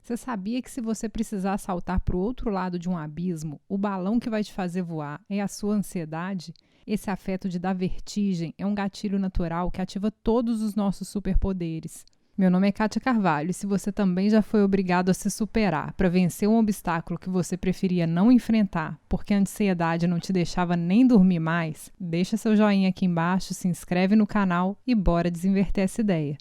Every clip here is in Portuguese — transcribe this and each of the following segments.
Você sabia que se você precisar saltar para o outro lado de um abismo, o balão que vai te fazer voar é a sua ansiedade? Esse afeto de dar vertigem é um gatilho natural que ativa todos os nossos superpoderes. Meu nome é Kátia Carvalho e se você também já foi obrigado a se superar para vencer um obstáculo que você preferia não enfrentar porque a ansiedade não te deixava nem dormir mais, deixa seu joinha aqui embaixo, se inscreve no canal e bora desinverter essa ideia.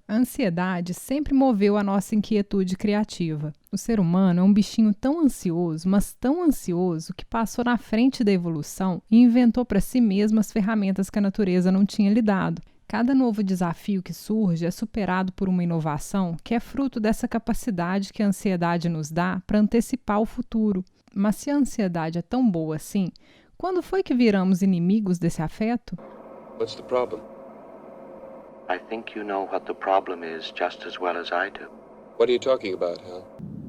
A ansiedade sempre moveu a nossa inquietude criativa. O ser humano é um bichinho tão ansioso, mas tão ansioso, que passou na frente da evolução e inventou para si mesmo as ferramentas que a natureza não tinha lhe dado. Cada novo desafio que surge é superado por uma inovação que é fruto dessa capacidade que a ansiedade nos dá para antecipar o futuro. Mas se a ansiedade é tão boa assim, quando foi que viramos inimigos desse afeto? What's the problem? I think you know what the problem is just as well as I do. What are you talking about, Hal?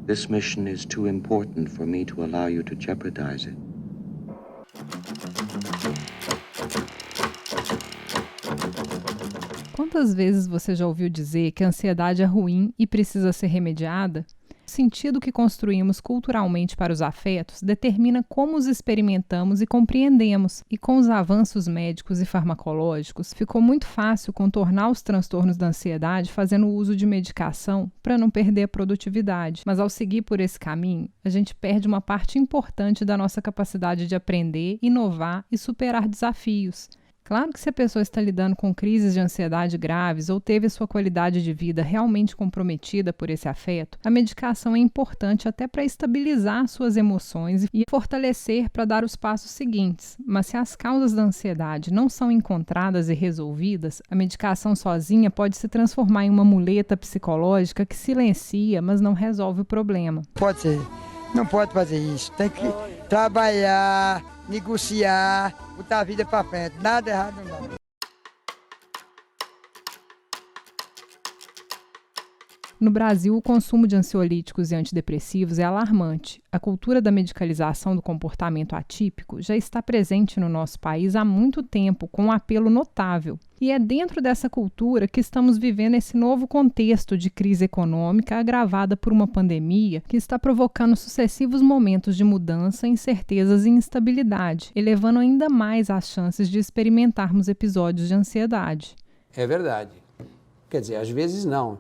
This mission is too important for me to allow you to jeopardize it. Quantas vezes você já ouviu dizer que a ansiedade é ruim e precisa ser remediada? O sentido que construímos culturalmente para os afetos determina como os experimentamos e compreendemos, e com os avanços médicos e farmacológicos, ficou muito fácil contornar os transtornos da ansiedade fazendo uso de medicação para não perder a produtividade. Mas ao seguir por esse caminho, a gente perde uma parte importante da nossa capacidade de aprender, inovar e superar desafios. Claro que se a pessoa está lidando com crises de ansiedade graves ou teve a sua qualidade de vida realmente comprometida por esse afeto, a medicação é importante até para estabilizar suas emoções e fortalecer para dar os passos seguintes. Mas se as causas da ansiedade não são encontradas e resolvidas, a medicação sozinha pode se transformar em uma muleta psicológica que silencia, mas não resolve o problema. Pode ser. Não pode fazer isso. Tem que trabalhar, negociar, botar a vida para frente. Nada errado não dá. No Brasil, o consumo de ansiolíticos e antidepressivos é alarmante. A cultura da medicalização do comportamento atípico já está presente no nosso país há muito tempo, com um apelo notável. E é dentro dessa cultura que estamos vivendo esse novo contexto de crise econômica agravada por uma pandemia que está provocando sucessivos momentos de mudança, incertezas e instabilidade, elevando ainda mais as chances de experimentarmos episódios de ansiedade. É verdade. Quer dizer, às vezes não.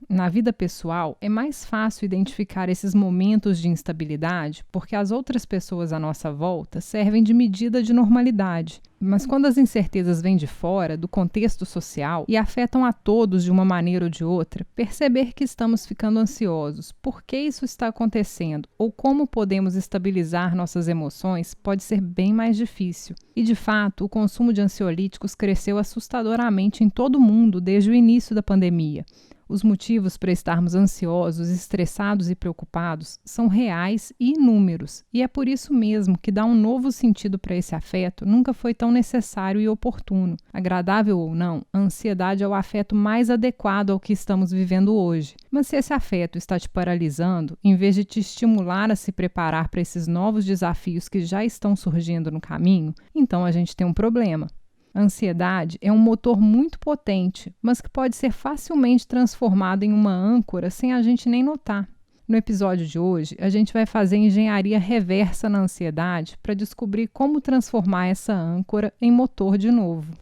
Na vida pessoal, é mais fácil identificar esses momentos de instabilidade porque as outras pessoas à nossa volta servem de medida de normalidade. Mas quando as incertezas vêm de fora, do contexto social, e afetam a todos de uma maneira ou de outra, perceber que estamos ficando ansiosos, por que isso está acontecendo ou como podemos estabilizar nossas emoções pode ser bem mais difícil. E, de fato, o consumo de ansiolíticos cresceu assustadoramente em todo o mundo desde o início da pandemia. Os motivos para estarmos ansiosos, estressados e preocupados são reais e inúmeros, e é por isso mesmo que dar um novo sentido para esse afeto nunca foi tão necessário e oportuno. Agradável ou não, a ansiedade é o afeto mais adequado ao que estamos vivendo hoje. Mas se esse afeto está te paralisando, em vez de te estimular a se preparar para esses novos desafios que já estão surgindo no caminho, então a gente tem um problema. A ansiedade é um motor muito potente, mas que pode ser facilmente transformado em uma âncora sem a gente nem notar. No episódio de hoje, a gente vai fazer engenharia reversa na ansiedade para descobrir como transformar essa âncora em motor de novo.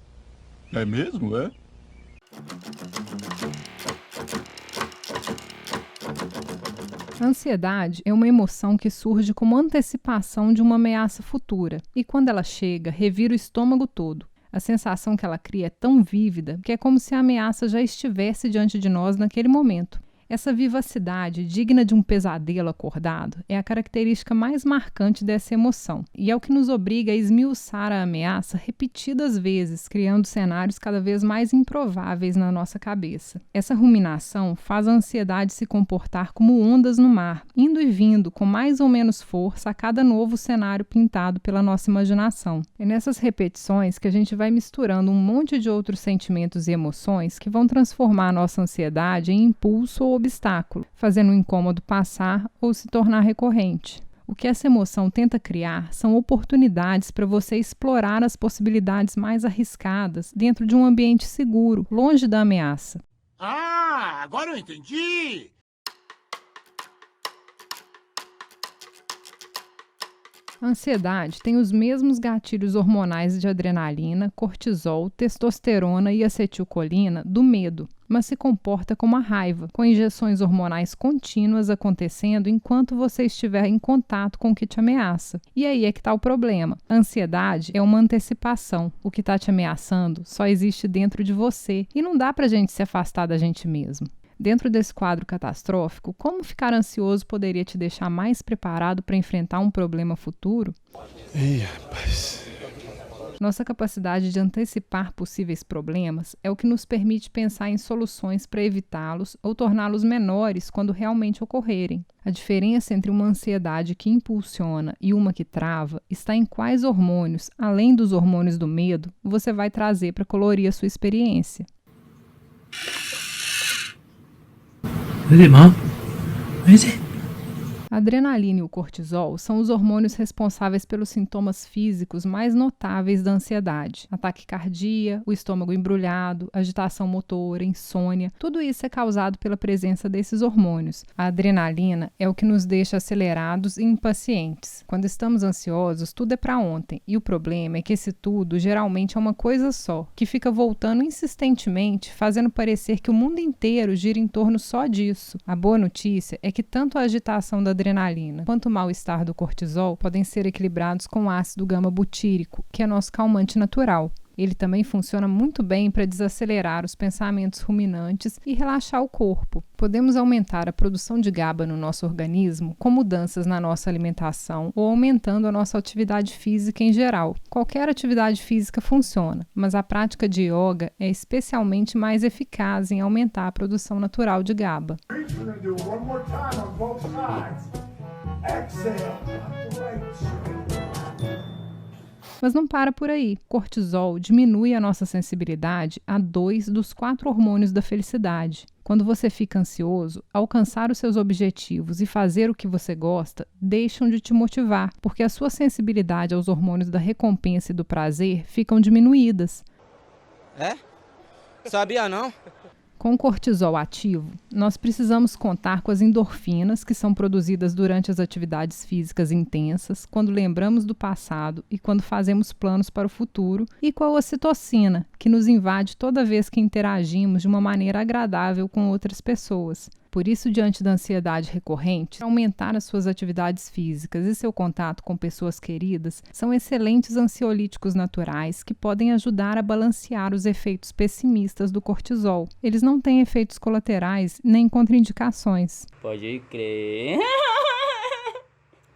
É mesmo, é? A ansiedade é uma emoção que surge como antecipação de uma ameaça futura, e quando ela chega, revira o estômago todo. A sensação que ela cria é tão vívida que é como se a ameaça já estivesse diante de nós naquele momento. Essa vivacidade, digna de um pesadelo acordado, é a característica mais marcante dessa emoção e é o que nos obriga a esmiuçar a ameaça repetidas vezes, criando cenários cada vez mais improváveis na nossa cabeça. Essa ruminação faz a ansiedade se comportar como ondas no mar, indo e vindo com mais ou menos força a cada novo cenário pintado pela nossa imaginação. É nessas repetições que a gente vai misturando um monte de outros sentimentos e emoções que vão transformar a nossa ansiedade em impulso ou obstáculo, fazendo o incômodo passar ou se tornar recorrente. O que essa emoção tenta criar são oportunidades para você explorar as possibilidades mais arriscadas dentro de um ambiente seguro, longe da ameaça. Ah, agora eu entendi! A ansiedade tem os mesmos gatilhos hormonais de adrenalina, cortisol, testosterona e acetilcolina do medo, mas se comporta como a raiva, com injeções hormonais contínuas acontecendo enquanto você estiver em contato com o que te ameaça. E aí é que está o problema. A ansiedade é uma antecipação. O que está te ameaçando só existe dentro de você e não dá para a gente se afastar da gente mesmo. Dentro desse quadro catastrófico, como ficar ansioso poderia te deixar mais preparado para enfrentar um problema futuro? Ih, rapaz. Nossa capacidade de antecipar possíveis problemas é o que nos permite pensar em soluções para evitá-los ou torná-los menores quando realmente ocorrerem. A diferença entre uma ansiedade que impulsiona e uma que trava está em quais hormônios, além dos hormônios do medo, você vai trazer para colorir a sua experiência. A adrenalina e o cortisol são os hormônios responsáveis pelos sintomas físicos mais notáveis da ansiedade. A taquicardia, o estômago embrulhado, agitação motora, insônia, tudo isso é causado pela presença desses hormônios. A adrenalina é o que nos deixa acelerados e impacientes. Quando estamos ansiosos, tudo é para ontem. E o problema é que esse tudo geralmente é uma coisa só, que fica voltando insistentemente, fazendo parecer que o mundo inteiro gira em torno só disso. A boa notícia é que tanto a agitação da adrenalina quanto o mal-estar do cortisol podem ser equilibrados com o ácido gama-butírico, que é nosso calmante natural. Ele também funciona muito bem para desacelerar os pensamentos ruminantes e relaxar o corpo. Podemos aumentar a produção de GABA no nosso organismo com mudanças na nossa alimentação ou aumentando a nossa atividade física em geral. Qualquer atividade física funciona, mas a prática de yoga é especialmente mais eficaz em aumentar a produção natural de GABA. Mas não para por aí. Cortisol diminui a nossa sensibilidade a 2 dos 4 hormônios da felicidade. Quando você fica ansioso, alcançar os seus objetivos e fazer o que você gosta deixam de te motivar, porque a sua sensibilidade aos hormônios da recompensa e do prazer ficam diminuídas. É? Sabia não? Com o cortisol ativo, nós precisamos contar com as endorfinas que são produzidas durante as atividades físicas intensas, quando lembramos do passado e quando fazemos planos para o futuro, e com a ocitocina, que nos invade toda vez que interagimos de uma maneira agradável com outras pessoas. Por isso, diante da ansiedade recorrente, aumentar as suas atividades físicas e seu contato com pessoas queridas são excelentes ansiolíticos naturais que podem ajudar a balancear os efeitos pessimistas do cortisol. Eles não têm efeitos colaterais nem contraindicações. Pode crer.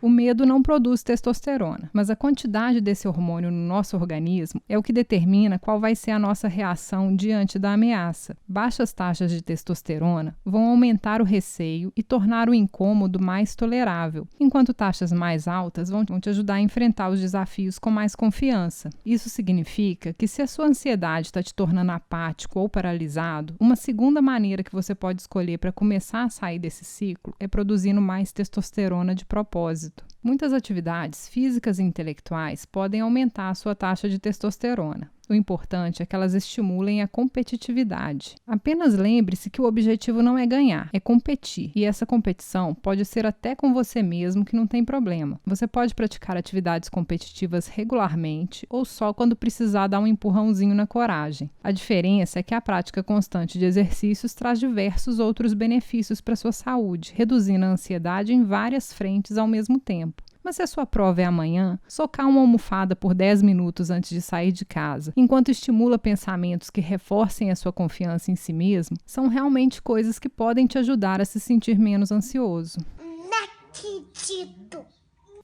O medo não produz testosterona, mas a quantidade desse hormônio no nosso organismo é o que determina qual vai ser a nossa reação diante da ameaça. Baixas taxas de testosterona vão aumentar o receio e tornar o incômodo mais tolerável, enquanto taxas mais altas vão te ajudar a enfrentar os desafios com mais confiança. Isso significa que se a sua ansiedade está te tornando apático ou paralisado, uma segunda maneira que você pode escolher para começar a sair desse ciclo é produzindo mais testosterona de propósito. Muitas atividades físicas e intelectuais podem aumentar a sua taxa de testosterona. O importante é que elas estimulem a competitividade. Apenas lembre-se que o objetivo não é ganhar, é competir. E essa competição pode ser até com você mesmo, que não tem problema. Você pode praticar atividades competitivas regularmente ou só quando precisar dar um empurrãozinho na coragem. A diferença é que a prática constante de exercícios traz diversos outros benefícios para a sua saúde, reduzindo a ansiedade em várias frentes ao mesmo tempo. Mas se a sua prova é amanhã, socar uma almofada por 10 minutos antes de sair de casa, enquanto estimula pensamentos que reforcem a sua confiança em si mesmo, são realmente coisas que podem te ajudar a se sentir menos ansioso. Não acredito!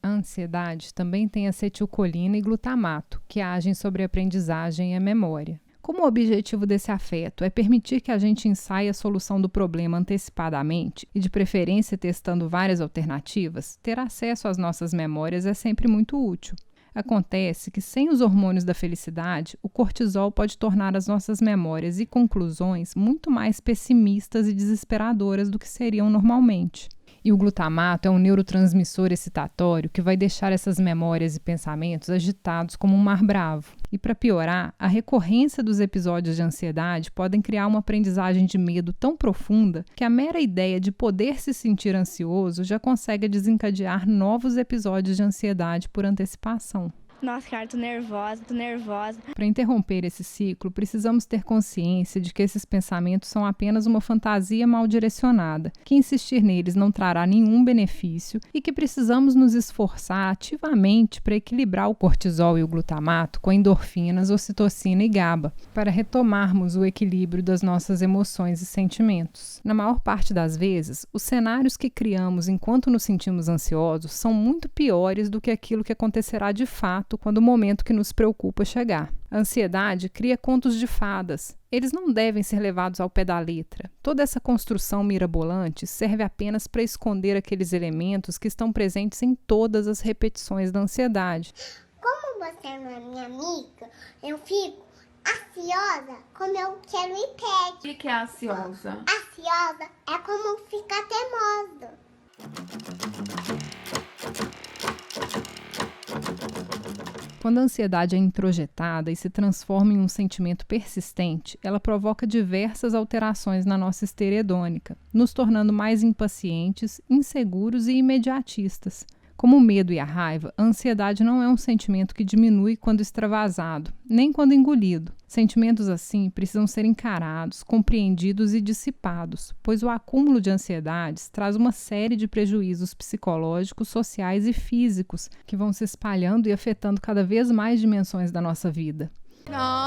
A ansiedade também tem acetilcolina e glutamato, que agem sobre a aprendizagem e a memória. Como o objetivo desse afeto é permitir que a gente ensaie a solução do problema antecipadamente e, de preferência, testando várias alternativas, ter acesso às nossas memórias é sempre muito útil. Acontece que sem os hormônios da felicidade, o cortisol pode tornar as nossas memórias e conclusões muito mais pessimistas e desesperadoras do que seriam normalmente. E o glutamato é um neurotransmissor excitatório que vai deixar essas memórias e pensamentos agitados como um mar bravo. E para piorar, a recorrência dos episódios de ansiedade podem criar uma aprendizagem de medo tão profunda que a mera ideia de poder se sentir ansioso já consegue desencadear novos episódios de ansiedade por antecipação. Nossa, cara, tô nervosa. Para interromper esse ciclo, precisamos ter consciência de que esses pensamentos são apenas uma fantasia mal direcionada, que insistir neles não trará nenhum benefício e que precisamos nos esforçar ativamente para equilibrar o cortisol e o glutamato com endorfinas, ocitocina e GABA, para retomarmos o equilíbrio das nossas emoções e sentimentos. Na maior parte das vezes, os cenários que criamos enquanto nos sentimos ansiosos são muito piores do que aquilo que acontecerá de fato quando o momento que nos preocupa chegar. A ansiedade cria contos de fadas. Eles não devem ser levados ao pé da letra. Toda essa construção mirabolante serve apenas para esconder aqueles elementos que estão presentes em todas as repetições da ansiedade. Como você não é minha amiga, eu fico ansiosa como eu quero ir pede. O que é ansiosa? Ansiosa é como ficar teimosa. Quando a ansiedade é introjetada e se transforma em um sentimento persistente, ela provoca diversas alterações na nossa esteira hedônica, nos tornando mais impacientes, inseguros e imediatistas. Como o medo e a raiva, a ansiedade não é um sentimento que diminui quando extravasado, nem quando engolido. Sentimentos assim precisam ser encarados, compreendidos e dissipados, pois o acúmulo de ansiedades traz uma série de prejuízos psicológicos, sociais e físicos que vão se espalhando e afetando cada vez mais dimensões da nossa vida. Não.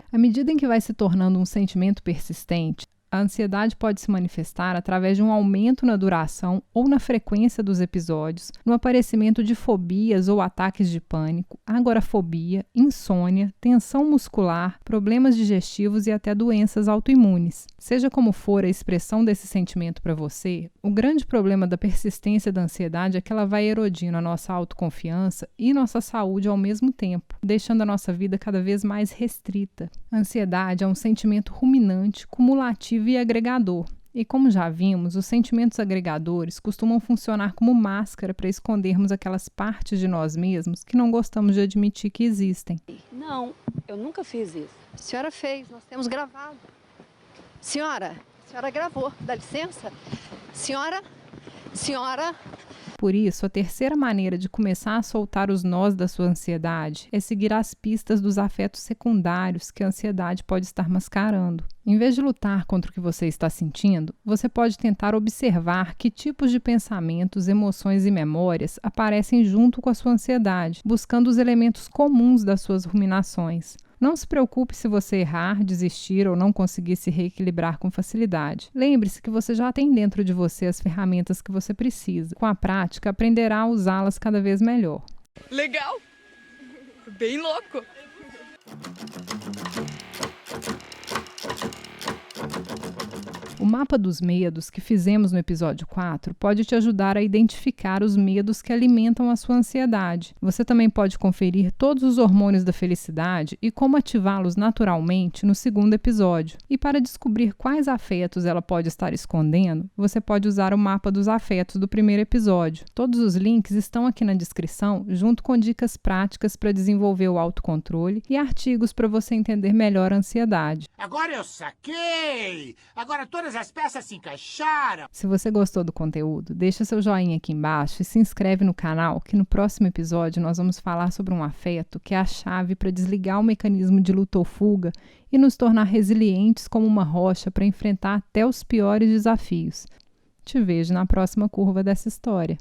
À medida em que vai se tornando um sentimento persistente, a ansiedade pode se manifestar através de um aumento na duração ou na frequência dos episódios, no aparecimento de fobias ou ataques de pânico, agorafobia, insônia, tensão muscular, problemas digestivos e até doenças autoimunes. Seja como for a expressão desse sentimento para você, o grande problema da persistência da ansiedade é que ela vai erodindo a nossa autoconfiança e nossa saúde ao mesmo tempo, deixando a nossa vida cada vez mais restrita. A ansiedade é um sentimento ruminante, cumulativo e agregador. E como já vimos, os sentimentos agregadores costumam funcionar como máscara para escondermos aquelas partes de nós mesmos que não gostamos de admitir que existem. Não, eu nunca fiz isso. A senhora fez, nós temos gravado. Senhora, a senhora gravou, dá licença? Senhora. Por isso, a terceira maneira de começar a soltar os nós da sua ansiedade é seguir as pistas dos afetos secundários que a ansiedade pode estar mascarando. Em vez de lutar contra o que você está sentindo, você pode tentar observar que tipos de pensamentos, emoções e memórias aparecem junto com a sua ansiedade, buscando os elementos comuns das suas ruminações. Não se preocupe se você errar, desistir ou não conseguir se reequilibrar com facilidade. Lembre-se que você já tem dentro de você as ferramentas que você precisa. Com a prática, aprenderá a usá-las cada vez melhor. Legal! Bem louco! O mapa dos medos que fizemos no episódio 4 pode te ajudar a identificar os medos que alimentam a sua ansiedade. Você também pode conferir todos os hormônios da felicidade e como ativá-los naturalmente no segundo episódio. E para descobrir quais afetos ela pode estar escondendo, você pode usar o mapa dos afetos do primeiro episódio. Todos os links estão aqui na descrição, junto com dicas práticas para desenvolver o autocontrole e artigos para você entender melhor a ansiedade. Agora eu saquei! Agora todas as peças se encaixaram! Se você gostou do conteúdo, deixa seu joinha aqui embaixo e se inscreve no canal, que no próximo episódio nós vamos falar sobre um afeto que é a chave para desligar o mecanismo de luta ou fuga e nos tornar resilientes como uma rocha para enfrentar até os piores desafios. Te vejo na próxima curva dessa história.